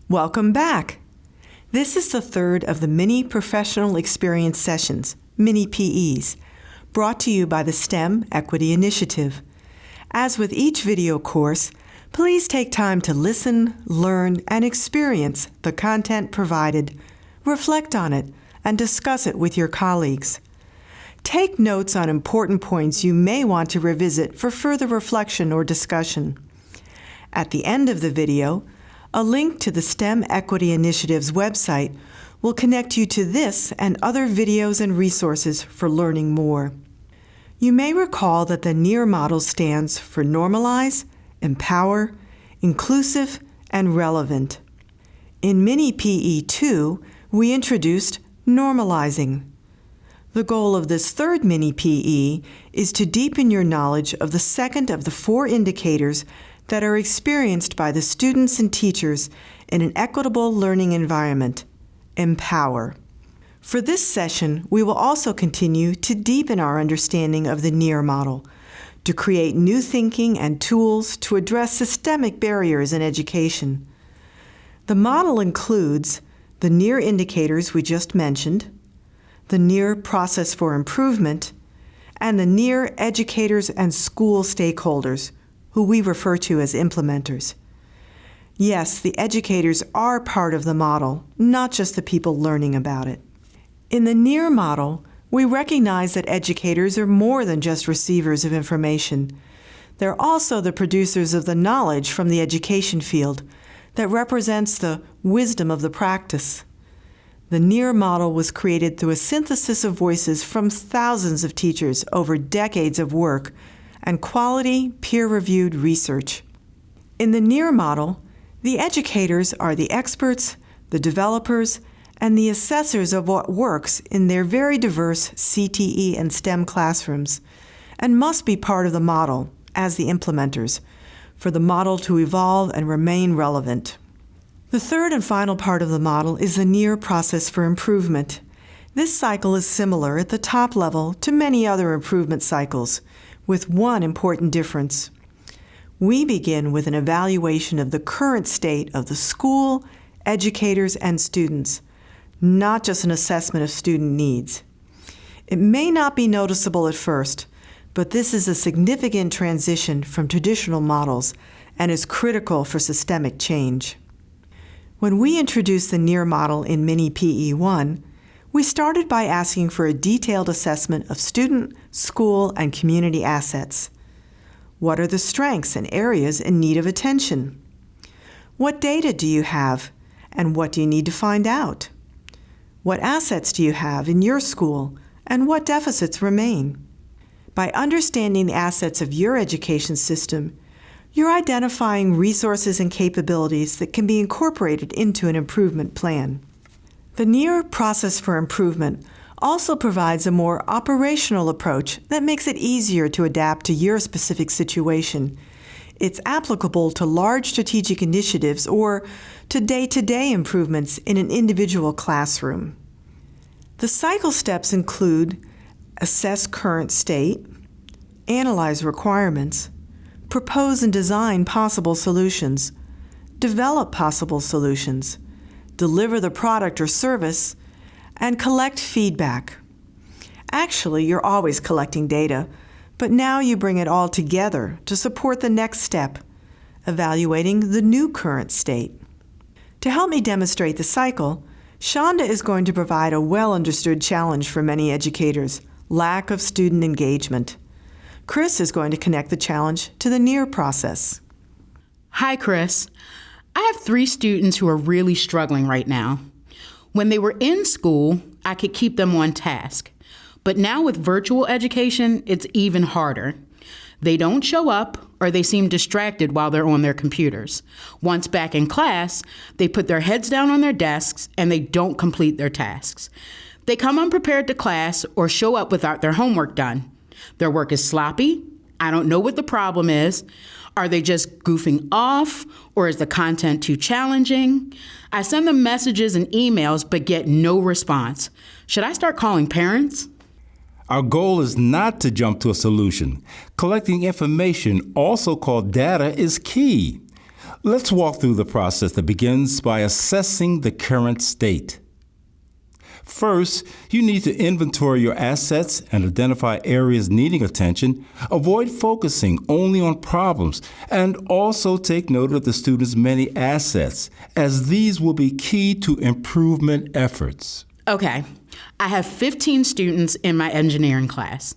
Welcome back. This is the third of the mini professional experience sessions, mini PEs, brought to you by the STEM Equity Initiative. As with each video course, please take time to listen, learn, and experience the content provided, reflect on it, and discuss it with your colleagues. Take notes on important points you may want to revisit for further reflection or discussion. At the end of the video, a link to the STEM Equity Initiative's website will connect you to this and other videos and resources for learning more. You may recall that the NEIR model stands for NORMALIZE, Empower, Inclusive, and Relevant. In Mini PE 2, we introduced normalizing. The goal of this third Mini PE is to deepen your knowledge of the second of the 4 indicators that are experienced by the students and teachers in an equitable learning environment, Empower. For this session, we will also continue to deepen our understanding of the NEIR model, to create new thinking and tools to address systemic barriers in education. The model includes the NEIR indicators we just mentioned, the NEIR process for improvement, and the NEIR educators and school stakeholders, who we refer to as implementers. Yes, the educators are part of the model, not just the people learning about it. In the NEIR model, we recognize that educators are more than just receivers of information. They're also the producers of the knowledge from the education field that represents the wisdom of the practice. The NEIR model was created through a synthesis of voices from thousands of teachers over decades of work and quality, peer-reviewed research. In the NEIR model, the educators are the experts, the developers, and the assessors of what works in their very diverse CTE and STEM classrooms, and must be part of the model, as the implementers, for the model to evolve and remain relevant. The third and final part of the model is the NEIR process for improvement. This cycle is similar at the top level to many other improvement cycles, with one important difference. We begin with an evaluation of the current state of the school, educators, and students, not just an assessment of student needs. It may not be noticeable at first, but this is a significant transition from traditional models and is critical for systemic change. When we introduced the NEIR model in Mini PE 1, we started by asking for a detailed assessment of student, school, and community assets. What are the strengths and areas in need of attention? What data do you have, and what do you need to find out? What assets do you have in your school, and what deficits remain? By understanding the assets of your education system, you're identifying resources and capabilities that can be incorporated into an improvement plan. The NEIR process for improvement also provides a more operational approach that makes it easier to adapt to your specific situation. It's applicable to large strategic initiatives or to day-to-day improvements in an individual classroom. The cycle steps include assess current state, analyze requirements, propose and design possible solutions, develop possible solutions, deliver the product or service, and collect feedback. Actually, you're always collecting data, but now you bring it all together to support the next step, evaluating the new current state. To help me demonstrate the cycle, Shonda is going to provide a well-understood challenge for many educators, lack of student engagement. Chris is going to connect the challenge to the NEIR process. Hi, Chris. I have 3 students who are really struggling right now. When they were in school, I could keep them on task. But now with virtual education, it's even harder. They don't show up or they seem distracted while they're on their computers. Once back in class, they put their heads down on their desks and they don't complete their tasks. They come unprepared to class or show up without their homework done. Their work is sloppy. I don't know what the problem is. Are they just goofing off, or is the content too challenging? I send them messages and emails but get no response. Should I start calling parents? Our goal is not to jump to a solution. Collecting information, also called data, is key. Let's walk through the process that begins by assessing the current state. First, you need to inventory your assets and identify areas needing attention. Avoid focusing only on problems, and also take note of the student's many assets, as these will be key to improvement efforts. Okay, I have 15 students in my engineering class.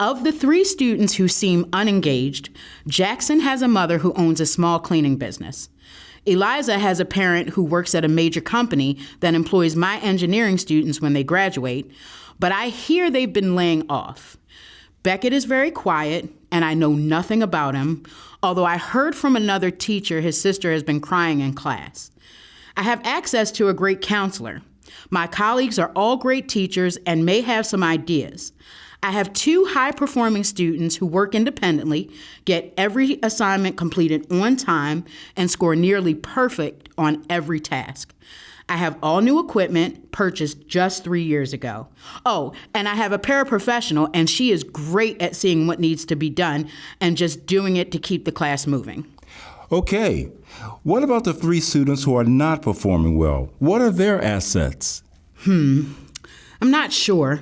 Of the 3 students who seem unengaged, Jackson has a mother who owns a small cleaning business. Eliza has a parent who works at a major company that employs my engineering students when they graduate, but I hear they've been laying off. Beckett is very quiet, and I know nothing about him, although I heard from another teacher his sister has been crying in class. I have access to a great counselor. My colleagues are all great teachers and may have some ideas. I have 2 high-performing students who work independently, get every assignment completed on time, and score nearly perfect on every task. I have all new equipment purchased just 3 years ago. Oh, and I have a paraprofessional, and she is great at seeing what needs to be done and just doing it to keep the class moving. Okay, what about the 3 students who are not performing well? What are their assets? I'm not sure.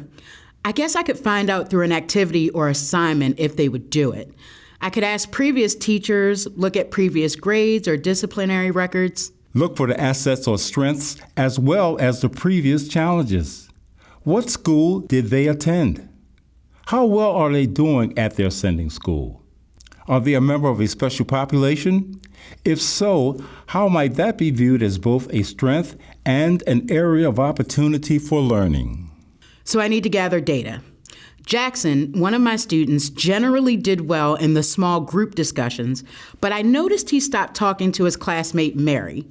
I guess I could find out through an activity or assignment if they would do it. I could ask previous teachers, look at previous grades or disciplinary records. Look for the assets or strengths as well as the previous challenges. What school did they attend? How well are they doing at their sending school? Are they a member of a special population? If so, how might that be viewed as both a strength and an area of opportunity for learning? So I need to gather data. Jackson, one of my students, generally did well in the small group discussions, but I noticed he stopped talking to his classmate Mary.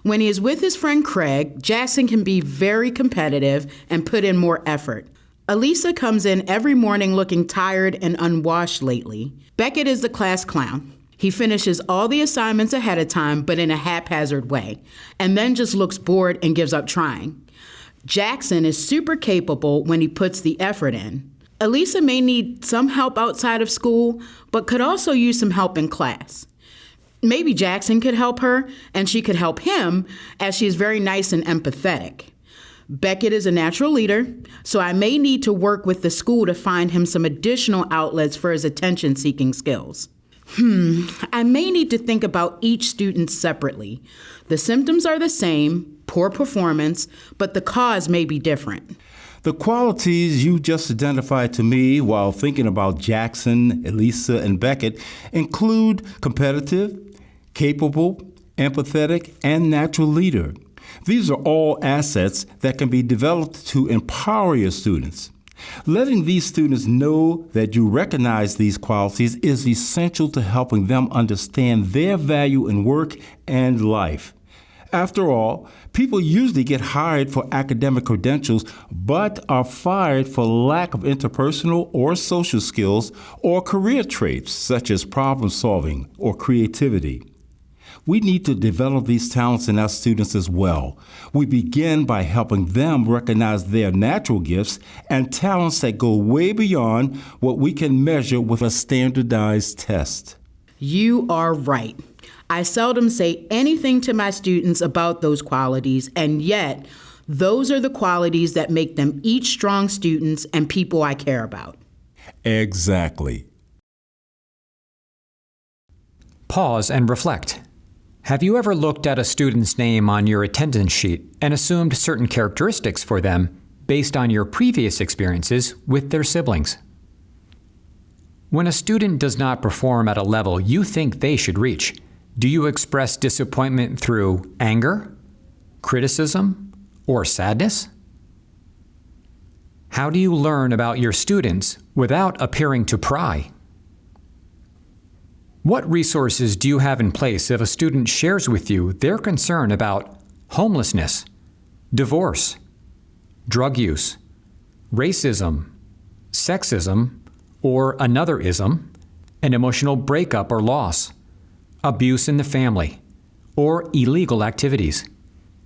When he is with his friend Craig, Jackson can be very competitive and put in more effort. Elisa comes in every morning looking tired and unwashed lately. Beckett is the class clown. He finishes all the assignments ahead of time, but in a haphazard way, and then just looks bored and gives up trying. Jackson is super capable when he puts the effort in. Elisa may need some help outside of school, but could also use some help in class. Maybe Jackson could help her, and she could help him, as she is very nice and empathetic. Beckett is a natural leader, so I may need to work with the school to find him some additional outlets for his attention-seeking skills. I may need to think about each student separately. The symptoms are the same, poor performance, but the cause may be different. The qualities you just identified to me while thinking about Jackson, Elisa, and Beckett include competitive, capable, empathetic, and natural leader. These are all assets that can be developed to empower your students. Letting these students know that you recognize these qualities is essential to helping them understand their value in work and life. After all, people usually get hired for academic credentials, but are fired for lack of interpersonal or social skills or career traits such as problem solving or creativity. We need to develop these talents in our students as well. We begin by helping them recognize their natural gifts and talents that go way beyond what we can measure with a standardized test. You are right. I seldom say anything to my students about those qualities, and yet those are the qualities that make them each strong students and people I care about. Exactly. Pause and reflect. Have you ever looked at a student's name on your attendance sheet and assumed certain characteristics for them based on your previous experiences with their siblings? When a student does not perform at a level you think they should reach, do you express disappointment through anger, criticism, or sadness? How do you learn about your students without appearing to pry? What resources do you have in place if a student shares with you their concern about homelessness, divorce, drug use, racism, sexism, or another ism, an emotional breakup or loss, abuse in the family, or illegal activities?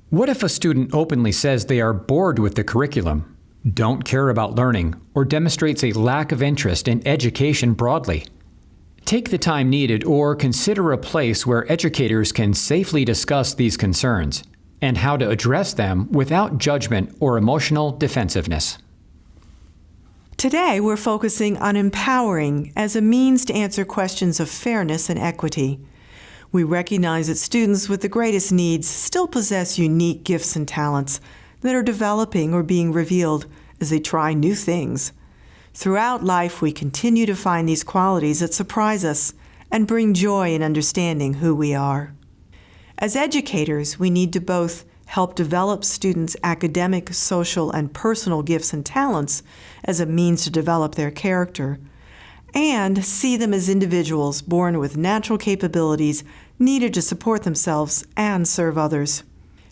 What if a student openly says they are bored with the curriculum, don't care about learning, or demonstrates a lack of interest in education broadly? Take the time needed or consider a place where educators can safely discuss these concerns and how to address them without judgment or emotional defensiveness. Today, we're focusing on empowering as a means to answer questions of fairness and equity. We recognize that students with the greatest needs still possess unique gifts and talents that are developing or being revealed as they try new things. Throughout life, we continue to find these qualities that surprise us and bring joy in understanding who we are. As educators, we need to both help develop students' academic, social, and personal gifts and talents as a means to develop their character, and see them as individuals born with natural capabilities needed to support themselves and serve others.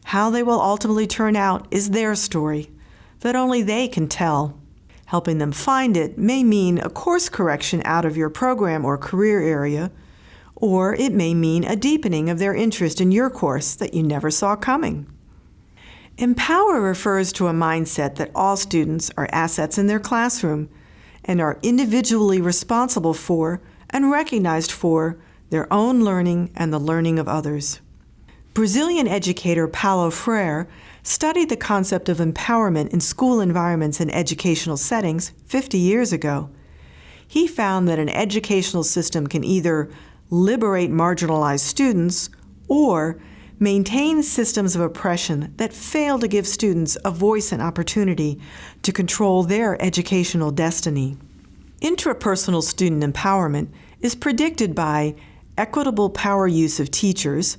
How they will ultimately turn out is their story that only they can tell. Helping them find it may mean a course correction out of your program or career area, or it may mean a deepening of their interest in your course that you never saw coming. Empower refers to a mindset that all students are assets in their classroom and are individually responsible for and recognized for their own learning and the learning of others. Brazilian educator Paulo Freire studied the concept of empowerment in school environments and educational settings 50 years ago. He found that an educational system can either liberate marginalized students or maintain systems of oppression that fail to give students a voice and opportunity to control their educational destiny. Intrapersonal student empowerment is predicted by equitable power use of teachers,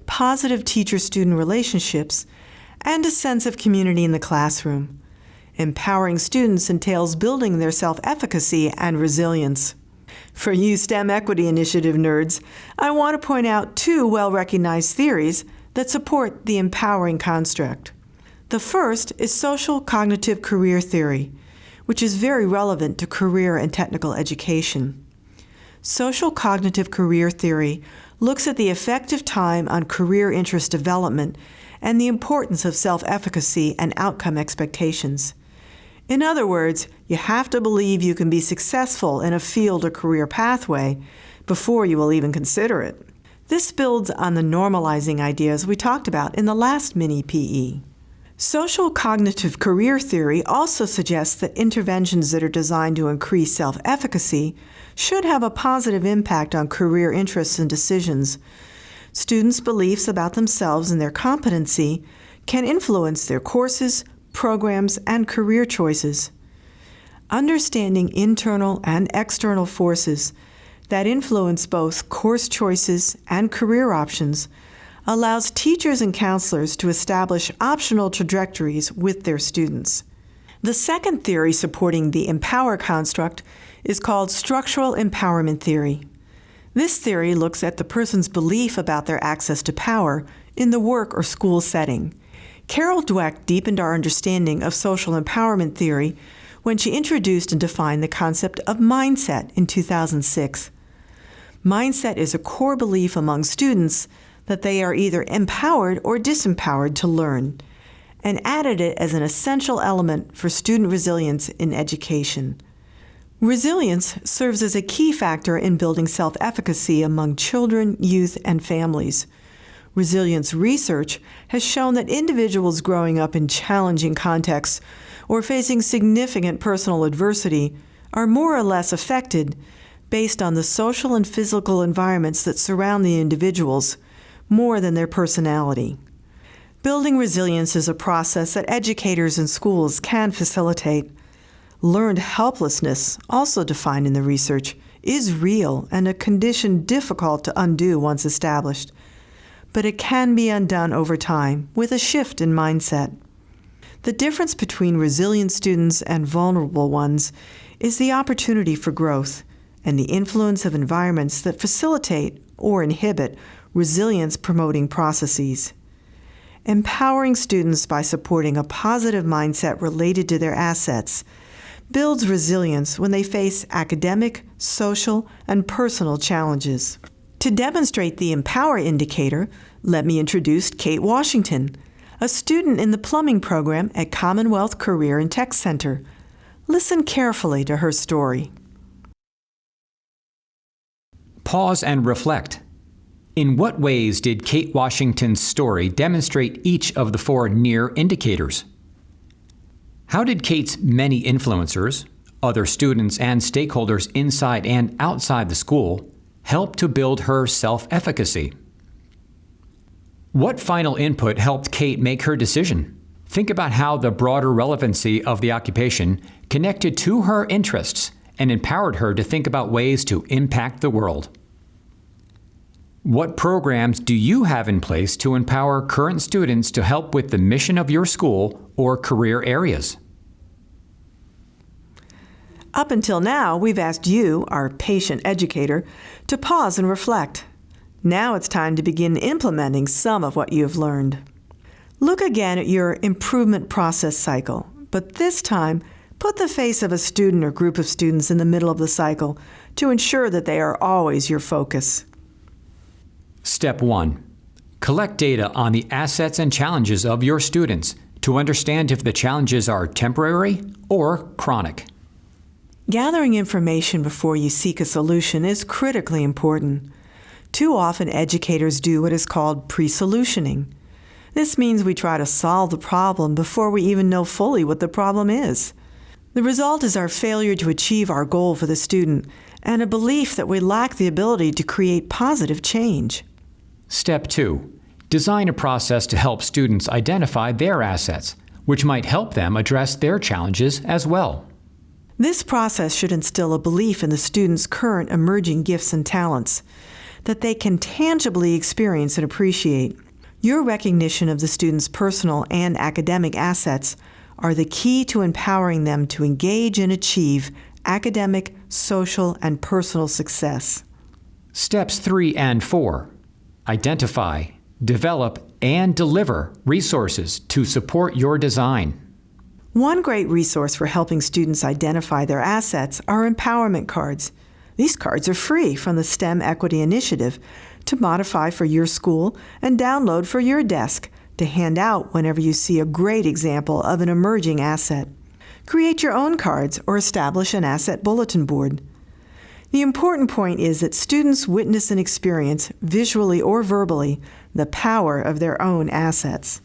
positive teacher-student relationships, and a sense of community in the classroom. Empowering students entails building their self-efficacy and resilience. For you STEM Equity Initiative nerds, I want to point out two well-recognized theories that support the empowering construct. The first is social cognitive career theory, which is very relevant to career and technical education. Social cognitive career theory looks at the effective time on career interest development and the importance of self-efficacy and outcome expectations. In other words, you have to believe you can be successful in a field or career pathway before you will even consider it. This builds on the normalizing ideas we talked about in the last mini PE. Social cognitive career theory also suggests that interventions that are designed to increase self-efficacy should have a positive impact on career interests and decisions. Students' beliefs about themselves and their competency can influence their courses, programs, and career choices. Understanding internal and external forces that influence both course choices and career options allows teachers and counselors to establish optional trajectories with their students. The second theory supporting the empower construct is called structural empowerment theory. This theory looks at the person's belief about their access to power in the work or school setting. Carol Dweck deepened our understanding of social empowerment theory when she introduced and defined the concept of mindset in 2006. Mindset is a core belief among students that they are either empowered or disempowered to learn, and added it as an essential element for student resilience in education. Resilience serves as a key factor in building self-efficacy among children, youth, and families. Resilience research has shown that individuals growing up in challenging contexts or facing significant personal adversity are more or less affected based on the social and physical environments that surround the individuals, more than their personality. Building resilience is a process that educators and schools can facilitate. Learned helplessness, also defined in the research, is real and a condition difficult to undo once established, but it can be undone over time with a shift in mindset. The difference between resilient students and vulnerable ones is the opportunity for growth and the influence of environments that facilitate or inhibit resilience-promoting processes. Empowering students by supporting a positive mindset related to their assets builds resilience when they face academic, social, and personal challenges. To demonstrate the Empower indicator, let me introduce Kate Washington, a student in the plumbing program at Commonwealth Career and Tech Center. Listen carefully to her story. Pause and reflect. In what ways did Kate Washington's story demonstrate each of the 4 NEIR indicators? How did Kate's many influencers, other students and stakeholders inside and outside the school, help to build her self-efficacy? What final input helped Kate make her decision? Think about how the broader relevancy of the occupation connected to her interests and empowered her to think about ways to impact the world. What programs do you have in place to empower current students to help with the mission of your school or career areas? Up until now, we've asked you, our patient educator, to pause and reflect. Now it's time to begin implementing some of what you've learned. Look again at your improvement process cycle, but this time, put the face of a student or group of students in the middle of the cycle to ensure that they are always your focus. Step 1. Collect data on the assets and challenges of your students to understand if the challenges are temporary or chronic. Gathering information before you seek a solution is critically important. Too often, educators do what is called pre-solutioning. This means we try to solve the problem before we even know fully what the problem is. The result is our failure to achieve our goal for the student and a belief that we lack the ability to create positive change. Step 2. Design a process to help students identify their assets, which might help them address their challenges as well. This process should instill a belief in the student's current emerging gifts and talents that they can tangibly experience and appreciate. Your recognition of the student's personal and academic assets are the key to empowering them to engage and achieve academic, social, and personal success. Steps 3 and 4. Identify, develop, and deliver resources to support your design. One great resource for helping students identify their assets are empowerment cards. These cards are free from the STEM Equity Initiative to modify for your school and download for your desk to hand out whenever you see a great example of an emerging asset. Create your own cards or establish an asset bulletin board. The important point is that students witness and experience, visually or verbally, the power of their own assets.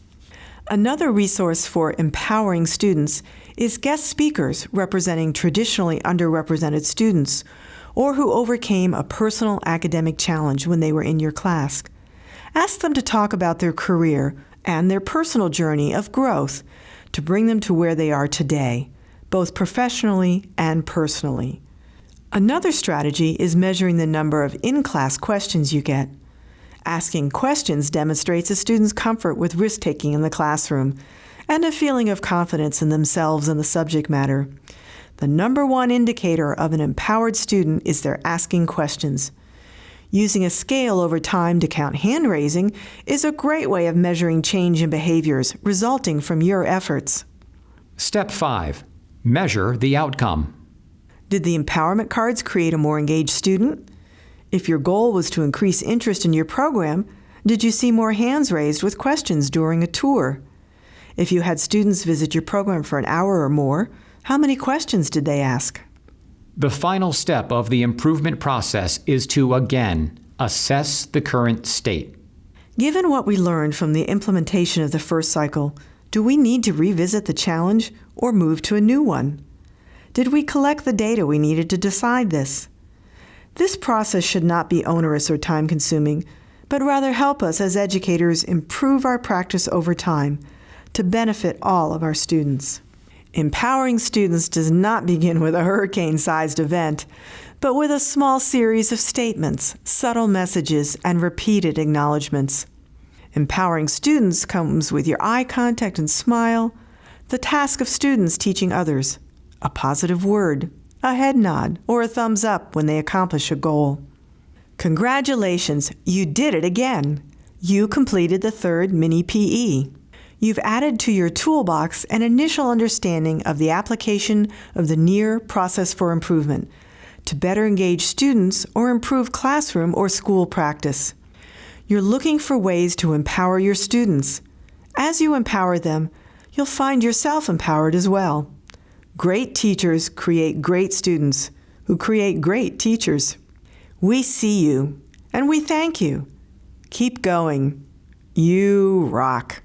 Another resource for empowering students is guest speakers representing traditionally underrepresented students or who overcame a personal academic challenge when they were in your class. Ask them to talk about their career and their personal journey of growth to bring them to where they are today, both professionally and personally. Another strategy is measuring the number of in-class questions you get. Asking questions demonstrates a student's comfort with risk-taking in the classroom and a feeling of confidence in themselves and the subject matter. The number one indicator of an empowered student is their asking questions. Using a scale over time to count hand raising is a great way of measuring change in behaviors resulting from your efforts. Step 5. Measure the outcome. Did the empowerment cards create a more engaged student? If your goal was to increase interest in your program, did you see more hands raised with questions during a tour? If you had students visit your program for an hour or more, how many questions did they ask? The final step of the improvement process is to, again, assess the current state. Given what we learned from the implementation of the first cycle, do we need to revisit the challenge or move to a new one? Did we collect the data we needed to decide this? This process should not be onerous or time-consuming, but rather help us as educators improve our practice over time to benefit all of our students. Empowering students does not begin with a hurricane-sized event, but with a small series of statements, subtle messages, and repeated acknowledgments. Empowering students comes with your eye contact and smile, the task of students teaching others, a positive word, a head nod, or a thumbs up when they accomplish a goal. Congratulations, you did it again. You completed the third mini PE. You've added to your toolbox an initial understanding of the application of the NEIR process for improvement to better engage students or improve classroom or school practice. You're looking for ways to empower your students. As you empower them, you'll find yourself empowered as well. Great teachers create great students, who create great teachers. We see you, and we thank you. Keep going. You rock.